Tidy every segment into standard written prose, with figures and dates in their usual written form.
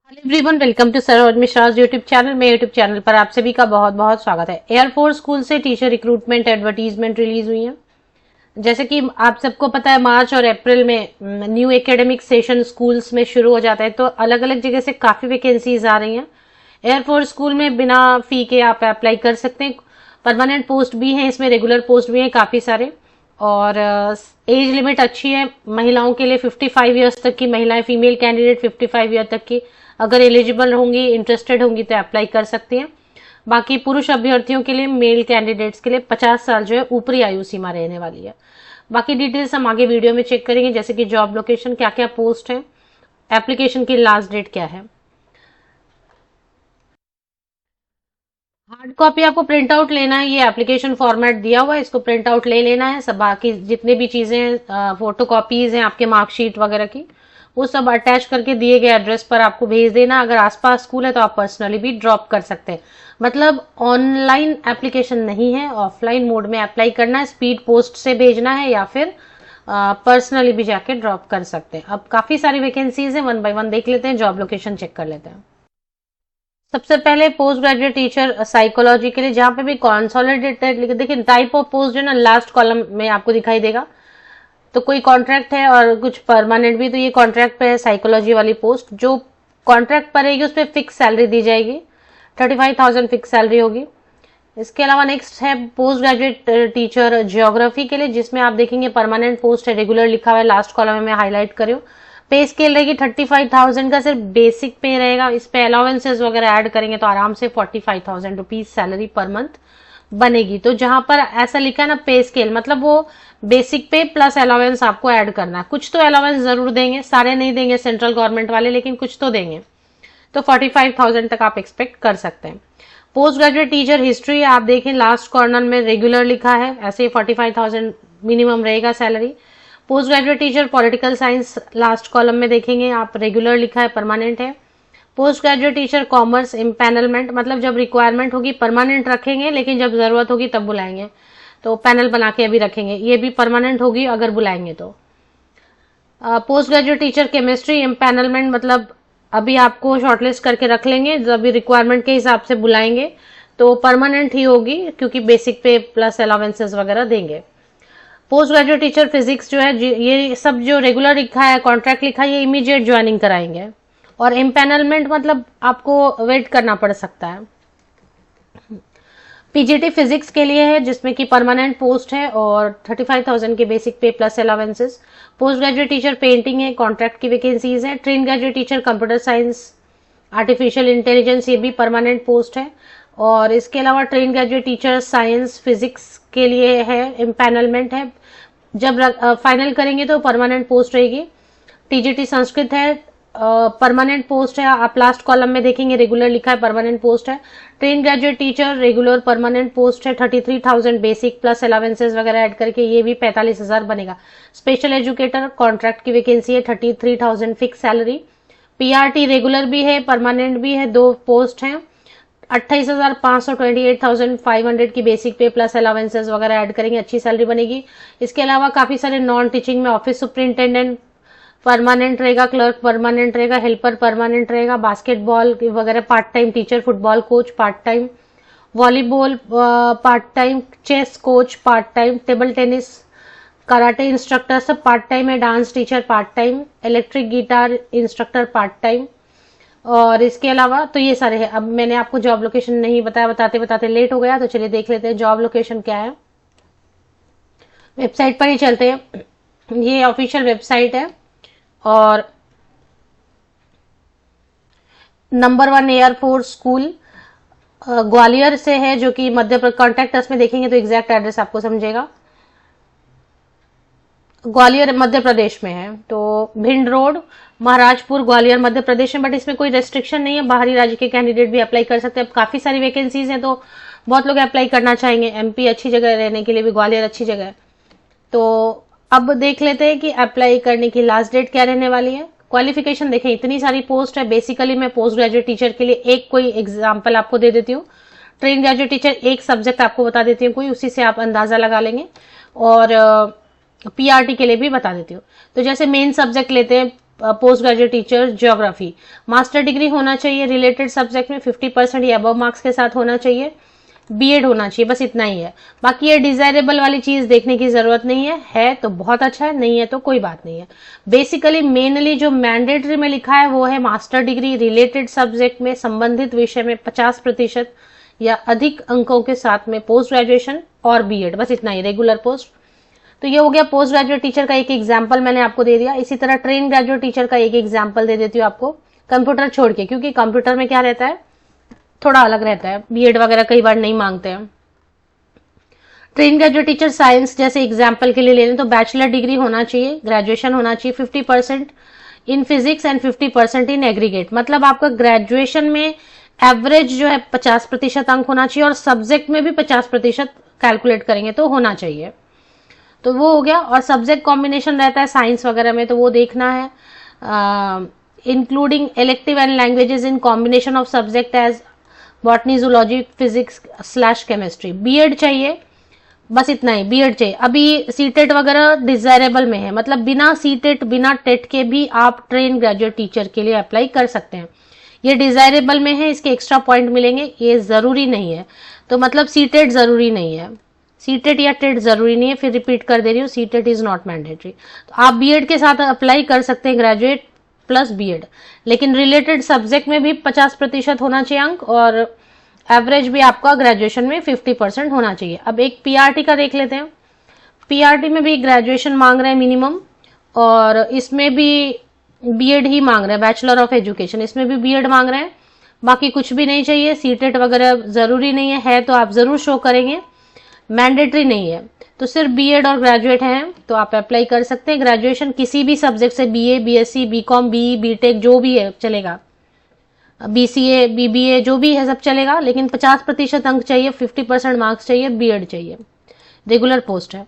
Hello everyone, welcome to Saroj Mishra YouTube channel. मेरे YouTube channel पर आप सभी का बहुत बहुत स्वागत है। एयरफोर्स स्कूल से टीचर रिक्रूटमेंट एडवर्टीजमेंट रिलीज हुई है। जैसे कि आप सबको पता है, मार्च और अप्रैल में न्यू एकेडमिक सेशन स्कूल्स में शुरू हो जाता है, तो अलग अलग जगह से काफी वैकेंसीज आ रही हैं। एयरफोर्स स्कूल में बिना फी के आप अप्लाई कर सकते हैं। परमानेंट पोस्ट भी हैं इसमें, रेगुलर पोस्ट भी हैं काफी सारे। और एज लिमिट अच्छी है महिलाओं के लिए, 55 ईयर्स तक की महिलाएं, फीमेल कैंडिडेट 55 ईयर तक की अगर एलिजिबल होंगी, इंटरेस्टेड होंगी तो अप्लाई कर सकती हैं। बाकी पुरुष अभ्यर्थियों के लिए, मेल कैंडिडेट्स के लिए 50 साल जो है ऊपरी आयु सीमा रहने वाली है। बाकी डिटेल्स हम आगे वीडियो में चेक करेंगे, जैसे कि जॉब लोकेशन, क्या क्या पोस्ट है, एप्लीकेशन की लास्ट डेट क्या है। हार्ड कॉपी आपको प्रिंट आउट लेना है, ये एप्लीकेशन फॉर्मेट दिया हुआ है, इसको प्रिंट आउट ले लेना है। सब बाकी जितने भी चीजें फोटो कॉपीज हैं आपके मार्कशीट वगैरह की, वो सब अटैच करके दिए गए एड्रेस पर आपको भेज देना। अगर आसपास स्कूल है तो आप पर्सनली भी ड्रॉप कर सकते हैं। मतलब ऑनलाइन एप्लीकेशन नहीं है, ऑफलाइन मोड में अप्लाई करना है। स्पीड पोस्ट से भेजना है या फिर पर्सनली भी जाके ड्रॉप कर सकते हैं। अब काफी सारी वैकेंसीज हैं, वन बाय वन देख लेते हैं, जॉब लोकेशन चेक कर लेते हैं। सबसे पहले पोस्ट ग्रेजुएट टीचर साइकोलॉजी के लिए, जहां पे भी कॉन्सोलिडेटेड लिखे, देखिए टाइप ऑफ पोस्ट जो है ना लास्ट कॉलम में आपको दिखाई देगा। तो कोई कॉन्ट्रैक्ट है और कुछ परमानेंट भी, तो ये कॉन्ट्रैक्ट पे है साइकोलॉजी वाली पोस्ट। जो कॉन्ट्रैक्ट पर रहेगी उस पर फिक्स सैलरी दी जाएगी, 35,000 फिक्स सैलरी होगी। इसके अलावा नेक्स्ट है पोस्ट ग्रेजुएट टीचर ज्योग्राफी के लिए, जिसमें आप देखेंगे परमानेंट पोस्ट है, रेगुलर लिखा हुआ है, लास्ट कॉलम में मैं हाईलाइट कर रही हूँ। पे स्केल रहेगी 35,000 का, सिर्फ बेसिक पे रहेगा। इस पे अलाउंसेस वगैरह ऐड करेंगे तो आराम से 45,000 रुपीज सैलरी पर मंथ बनेगी। तो जहां पर ऐसा लिखा है ना पे स्केल, मतलब वो बेसिक पे प्लस अलाउंस आपको ऐड करना है। कुछ तो अलाउंस जरूर देंगे, सारे नहीं देंगे सेंट्रल गवर्नमेंट वाले, लेकिन कुछ तो देंगे। तो 45,000 तक आप एक्सपेक्ट कर सकते हैं। पोस्ट ग्रेजुएट टीचर हिस्ट्री आप देखें, लास्ट कॉर्नर में रेगुलर लिखा है, ऐसे ही 45,000 मिनिमम रहेगा salary. Post graduate teacher political science last column में देखेंगे आप, रेगुलर लिखा है, परमानेंट है। Post graduate teacher commerce empanelment, मतलब जब रिक्वायरमेंट होगी परमानेंट रखेंगे, लेकिन जब जरूरत होगी तब बुलाएंगे, तो पैनल बना के अभी रखेंगे। ये भी परमानेंट होगी अगर बुलाएंगे तो। Post graduate teacher chemistry empanelment, मतलब अभी आपको शॉर्टलिस्ट करके रख लेंगे, जब भी रिक्वायरमेंट के हिसाब से बुलाएंगे तो परमानेंट ही होगी, क्योंकि बेसिक पे प्लस अलाउंसेस वगैरह देंगे। पोस्ट ग्रेजुएट टीचर फिजिक्स जो है, ये सब जो रेगुलर लिखा है, कॉन्ट्रैक्ट लिखा है, ये इमीडिएट ज्वाइनिंग कराएंगे। और इम्पैनलमेंट मतलब आपको वेट करना पड़ सकता है। पीजीटी फिजिक्स के लिए है, जिसमें कि परमानेंट पोस्ट है और 35,000 के बेसिक पे plus allowances. Post graduate teacher painting है, कॉन्ट्रैक्ट की वैकेंसीज है। Train graduate teacher computer science artificial intelligence, ये भी परमानेंट पोस्ट है। और इसके अलावा train graduate teacher science physics के लिए है, इम्पैनलमेंट है। जब फाइनल करेंगे तो परमानेंट पोस्ट रहेगी। टीजीटी संस्कृत है, परमानेंट पोस्ट है, आप लास्ट कॉलम में देखेंगे रेगुलर लिखा है, परमानेंट पोस्ट है। Train graduate teacher regular permanent post है, 33,000 बेसिक प्लस अलाउंसेस वगैरह ऐड करके ये भी 45,000 बनेगा। स्पेशल एजुकेटर कॉन्ट्रैक्ट की वैकेंसी है, 33,000 फिक्स सैलरी। पीआरटी रेगुलर भी है, परमानेंट भी है, 2 पोस्ट हैं। 28,500 28,500 की बेसिक पे प्लस अलाउंसेस वगैरह ऐड करेंगे, अच्छी सैलरी बनेगी। इसके अलावा काफी सारे नॉन टीचिंग में ऑफिस सुपरिंटेंडेंट परमानेंट रहेगा, क्लर्क परमानेंट रहेगा, हेल्पर परमानेंट रहेगा, बास्केटबॉल वगैरह part time teacher, football coach part time, volleyball part time, chess coach part time, table tennis karate instructor सब पार्ट टाइम है, dance teacher part time, electric guitar instructor part time. और इसके अलावा तो ये सारे हैं। अब मैंने आपको जॉब लोकेशन नहीं बताया, बताते बताते लेट हो गया, तो चलिए देख लेते हैं जॉब लोकेशन क्या है। वेबसाइट पर ही चलते हैं, ये ऑफिशियल वेबसाइट है। और नंबर 1 एयरफोर्स स्कूल ग्वालियर से है, जो कि मध्य प्रदेश, कॉन्टैक्ट अस में देखेंगे तो एग्जैक्ट एड्रेस आपको समझेगा। ग्वालियर मध्य प्रदेश में है, तो भिंड रोड, महाराजपुर, ग्वालियर मध्य प्रदेश में। बट इसमें कोई रेस्ट्रिक्शन नहीं है, बाहरी राज्य के कैंडिडेट भी अप्लाई कर सकते हैं। अब काफी सारी वैकेंसीज हैं तो बहुत लोग अप्लाई करना चाहेंगे। एमपी अच्छी जगह रहने के लिए भी ग्वालियर अच्छी जगह है। तो अब देख लेते हैं कि अप्लाई करने की लास्ट डेट क्या रहने वाली है। क्वालिफिकेशन देखें, इतनी सारी पोस्ट है। बेसिकली मैं पोस्ट ग्रेजुएट टीचर के लिए एक कोई एग्जाम्पल आपको दे देती हूँ। ट्रेन ग्रेजुएट टीचर एक सब्जेक्ट आपको बता देती हूँ कोई, उसी से आप अंदाजा लगा लेंगे। और पीआरटी के लिए भी बता देती हूँ। तो जैसे मेन सब्जेक्ट लेते हैं, post graduate teacher geography. Master degree होना चाहिए रिलेटेड सब्जेक्ट में 50% या अबव मार्क्स के साथ होना चाहिए। बीएड होना चाहिए, बस इतना ही है। बाकी ये डिजायरेबल वाली चीज देखने की जरूरत नहीं है तो बहुत अच्छा है, नहीं है तो कोई बात नहीं है। बेसिकली मेनली जो मैंडेटरी में लिखा है वो है मास्टर डिग्री रिलेटेड सब्जेक्ट में संबंधित विषय में 50% या अधिक अंकों के साथ में पोस्ट ग्रेजुएशन और बीएड, बस इतना ही, रेगुलर पोस्ट। तो ये हो गया पोस्ट ग्रेजुएट टीचर का एक एग्जाम्पल मैंने आपको दे दिया। इसी तरह ट्रेन ग्रेजुएट टीचर का एक एग्जाम्पल दे देती हूँ आपको, कंप्यूटर छोड़ के, क्योंकि कंप्यूटर में क्या रहता है, थोड़ा अलग रहता है, बीएड वगैरह कई बार नहीं मांगते हैं। ट्रेन ग्रेजुएट टीचर साइंस जैसे एग्जाम्पल के लिए ले लें तो बैचलर डिग्री होना चाहिए, ग्रेजुएशन होना चाहिए, 50% in physics and 50% in aggregate. मतलब आपका ग्रेजुएशन में एवरेज जो है 50% अंक होना चाहिए और सब्जेक्ट में भी 50% कैलकुलेट करेंगे तो होना चाहिए। तो वो हो गया। और सब्जेक्ट कॉम्बिनेशन रहता है साइंस वगैरह में तो वो देखना है, including elective and languages in combination of subject as botany, zoology, physics / chemistry. B Ed चाहिए, बस इतना ही, बीएड चाहिए। अभी सीटेट वगैरह डिजायरेबल में है, मतलब बिना सीटेट बिना टेट के भी आप ट्रेन ग्रेजुएट टीचर के लिए अप्लाई कर सकते हैं। ये डिजायरेबल में है, इसके एक्स्ट्रा पॉइंट मिलेंगे, ये जरूरी नहीं है। तो मतलब सीटेट जरूरी नहीं है, सीटेट या टेट जरूरी नहीं है। फिर रिपीट कर दे रही हूँ, सीटेट इज नॉट मैंडेटरी। तो आप बीएड के साथ अप्लाई कर सकते हैं, ग्रेजुएट प्लस बीएड, लेकिन रिलेटेड सब्जेक्ट में भी 50% होना चाहिए अंक और एवरेज भी आपका ग्रेजुएशन में 50% होना चाहिए। अब एक पीआरटी का देख लेते हैं। पीआरटी में भी ग्रेजुएशन मांग रहे हैं मिनिमम, और इसमें भी बीएड ही मांग रहे हैं, बैचलर ऑफ एजुकेशन, इसमें भी बीएड मांग रहे हैं। बाकी कुछ भी नहीं चाहिए, सीटेट वगैरह जरूरी नहीं है तो आप जरूर शो करेंगे, मैंडेटरी नहीं है। तो सिर्फ बीएड और ग्रेजुएट हैं तो आप अप्लाई कर सकते हैं। ग्रेजुएशन किसी भी सब्जेक्ट से, BA, BSc, BCom, BE, BTech जो भी है चलेगा, बीसीए, बीबीए जो भी है सब चलेगा, लेकिन 50% अंक चाहिए, 50% मार्क्स चाहिए, बीएड चाहिए, रेगुलर पोस्ट है।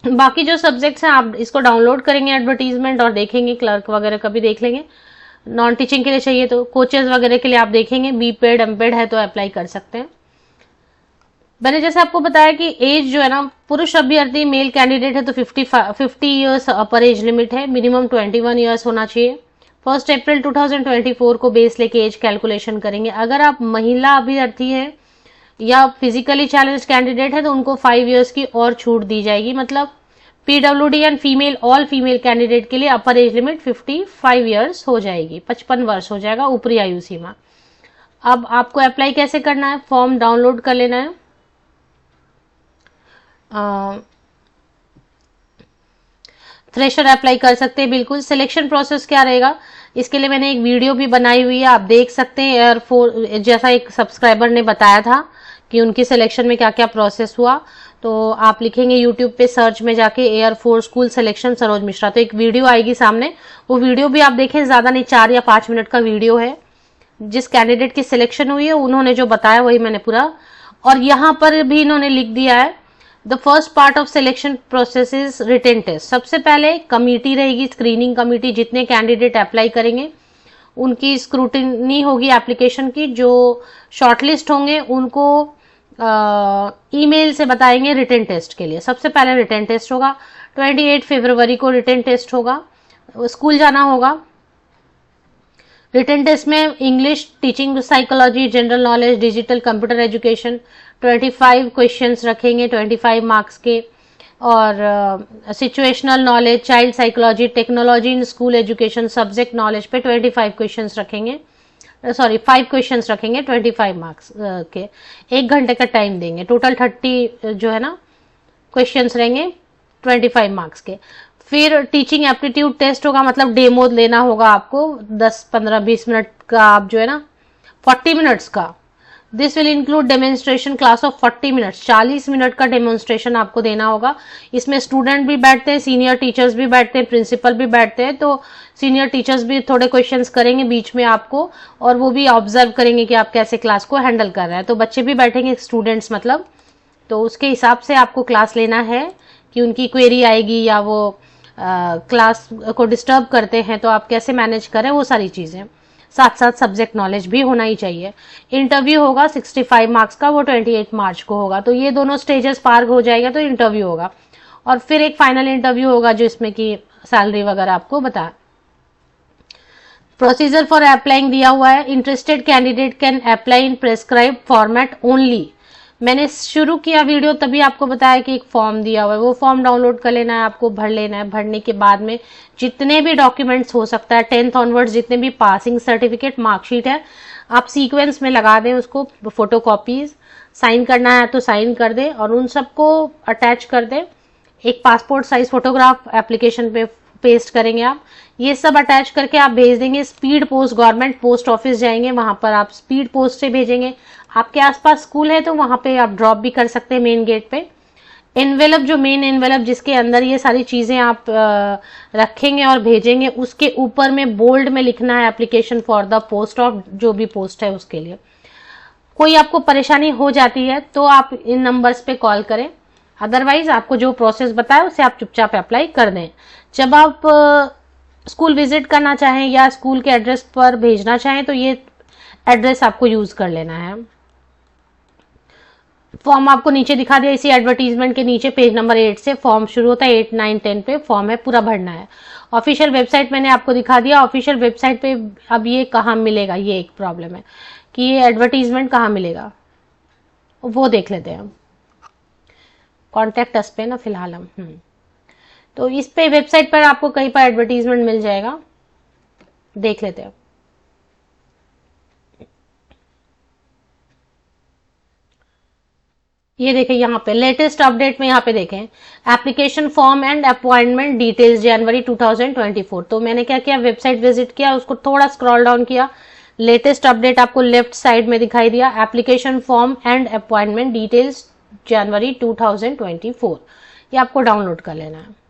बाकी जो सब्जेक्ट्स हैं आप इसको डाउनलोड करेंगे एडवर्टीजमेंट और देखेंगे, क्लर्क वगैरह का भी देख लेंगे। नॉन टीचिंग के लिए चाहिए तो कोचेस वगैरह के लिए आप देखेंगे, बीपेड एमपेड है तो अप्लाई कर सकते हैं। मैंने जैसे आपको बताया कि एज जो है ना, पुरुष अभ्यर्थी मेल कैंडिडेट है तो 50 ईयर्स अपर एज लिमिट है, मिनिमम 21 ईयर्स होना चाहिए। 1 अप्रैल 2024 को बेस लेके एज कैलकुलेशन करेंगे। अगर आप महिला अभ्यर्थी हैं या फिजिकली चैलेंज कैंडिडेट है तो उनको 5 ईयर्स की और छूट दी जाएगी। मतलब PWD and female, all female candidate के लिए अपर एज लिमिट 55 ईयर्स हो जाएगी, 55 वर्ष हो जाएगा ऊपरी आयु सीमा। अब आपको अप्लाई कैसे करना है, फॉर्म डाउनलोड कर लेना है। फ्रेशर अप्लाई कर सकते हैं बिल्कुल। सिलेक्शन प्रोसेस क्या रहेगा, इसके लिए मैंने एक वीडियो भी बनाई हुई है, आप देख सकते हैं। एयरफोर्स जैसा एक सब्सक्राइबर ने बताया था कि उनकी सिलेक्शन में क्या क्या प्रोसेस हुआ, तो आप लिखेंगे यूट्यूब पे सर्च में जाके air force school selection Saroj Mishra, तो एक वीडियो आएगी सामने, वो वीडियो भी आप देखें, ज्यादा नहीं 4 या 5 मिनट का वीडियो है। जिस कैंडिडेट की सिलेक्शन हुई है उन्होंने जो बताया वही मैंने पूरा, और यहाँ पर भी इन्होंने लिख दिया है the first part of selection process is written test. सबसे पहले कमिटी रहेगी, स्क्रीनिंग कमिटी, जितने कैंडिडेट अप्लाई करेंगे उनकी स्क्रूटिनी होगी एप्लीकेशन की। जो शॉर्टलिस्ट होंगे उनको ईमेल से बताएंगे रिटन टेस्ट के लिए। सबसे पहले रिटन टेस्ट होगा, 28 फरवरी को रिटन टेस्ट होगा, स्कूल जाना होगा। रिटन टेस्ट में English, teaching psychology, general knowledge, digital computer education 25 questions रखेंगे 25 मार्क्स के, और situational knowledge, child psychology, technology in school education, subject knowledge पे 25 क्वेश्चंस रखेंगे, 5 क्वेश्चंस रखेंगे 25 मार्क्स के। 1 घंटे का टाइम देंगे, टोटल 30 जो है ना क्वेश्चंस रहेंगे 25 मार्क्स के। फिर टीचिंग एप्टीट्यूड टेस्ट होगा, मतलब डेमो लेना होगा आपको 10, 15, 20 मिनट का, आप जो है ना 40 मिनट्स का। This will include demonstration class of 40 minutes, 40 minute का डेमोन्स्ट्रेशन आपको देना होगा। इसमें स्टूडेंट भी बैठते हैं, सीनियर टीचर्स भी बैठते हैं, प्रिंसिपल भी बैठते हैं, तो सीनियर टीचर्स भी थोड़े क्वेश्चंस करेंगे बीच में आपको, और वो भी ऑब्जर्व करेंगे कि आप कैसे क्लास को हैंडल कर रहे हैं। तो बच्चे भी बैठेंगे, स्टूडेंट्स मतलब, तो उसके हिसाब से आपको क्लास लेना है कि उनकी क्वेरी आएगी या वो क्लास को डिस्टर्ब करते हैं तो आप कैसे मैनेज करें, वो सारी चीजें। साथ साथ सब्जेक्ट नॉलेज भी होना ही चाहिए। इंटरव्यू होगा 65 मार्क्स का, वो 28 मार्च को होगा। तो ये दोनों स्टेजेस पार हो जाएगा तो इंटरव्यू होगा, और फिर एक फाइनल इंटरव्यू होगा जो इसमें कि सैलरी वगैरह आपको बता। प्रोसीजर फॉर अप्लाइंग दिया हुआ है, interested candidate can apply in prescribe format only. मैंने शुरू किया वीडियो तभी आपको बताया कि एक फॉर्म दिया हुआ है, वो फॉर्म डाउनलोड कर लेना है, आपको भर लेना है। भरने के बाद में जितने भी डॉक्यूमेंट्स हो सकता है 10th ऑनवर्ड्स, जितने भी पासिंग सर्टिफिकेट, मार्कशीट है, आप सीक्वेंस में लगा दें उसको, फोटो कॉपीज, साइन करना है तो साइन कर दें और उन सबको अटैच कर दें। एक पासपोर्ट साइज फोटोग्राफ एप्लीकेशन पे पेस्ट करेंगे आप, ये सब अटैच करके आप भेज देंगे। Speed post, government post office जाएंगे, वहां पर आप स्पीड पोस्ट से भेजेंगे। आपके आसपास स्कूल है तो वहां पे आप ड्रॉप भी कर सकते हैं मेन गेट पे। एनवेलप, जो मेन एनवेलप जिसके अंदर ये सारी चीजें आप रखेंगे और भेजेंगे, उसके ऊपर में बोल्ड में लिखना है application for the post of, जो भी पोस्ट है उसके लिए। कोई आपको परेशानी हो जाती है तो आप इन नंबर्स पे कॉल करें, अदरवाइज आपको जो प्रोसेस बताया उसे आप चुपचाप अप्लाई कर दें। जब आप स्कूल विजिट करना चाहें या स्कूल के एड्रेस पर भेजना चाहें तो ये एड्रेस आपको यूज कर लेना है। फॉर्म आपको नीचे दिखा दिया, इसी एडवर्टीजमेंट के नीचे पेज नंबर 8 से फॉर्म शुरू होता है। 8, 9, 10 पे फॉर्म है, पूरा भरना है। ऑफिशियल वेबसाइट मैंने आपको दिखा दिया। ऑफिशियल वेबसाइट पे अब ये कहाँ मिलेगा, ये एक प्रॉब्लम है कि ये एडवर्टीजमेंट कहाँ मिलेगा, वो देख लेते हैं हम। कॉन्टेक्ट अस पे ना फिलहाल हम तो इस पे वेबसाइट पर आपको कहीं पर एडवर्टीजमेंट मिल जाएगा, देख लेते हैं। ये देखें यहाँ पे लेटेस्ट अपडेट में, यहाँ पे देखें application form and appointment details January 2024। तो मैंने क्या किया, वेबसाइट विजिट किया, उसको थोड़ा स्क्रॉल डाउन किया, लेटेस्ट अपडेट आपको लेफ्ट साइड में दिखाई दिया, application form and appointment details January 2024। ये आपको डाउनलोड कर लेना है।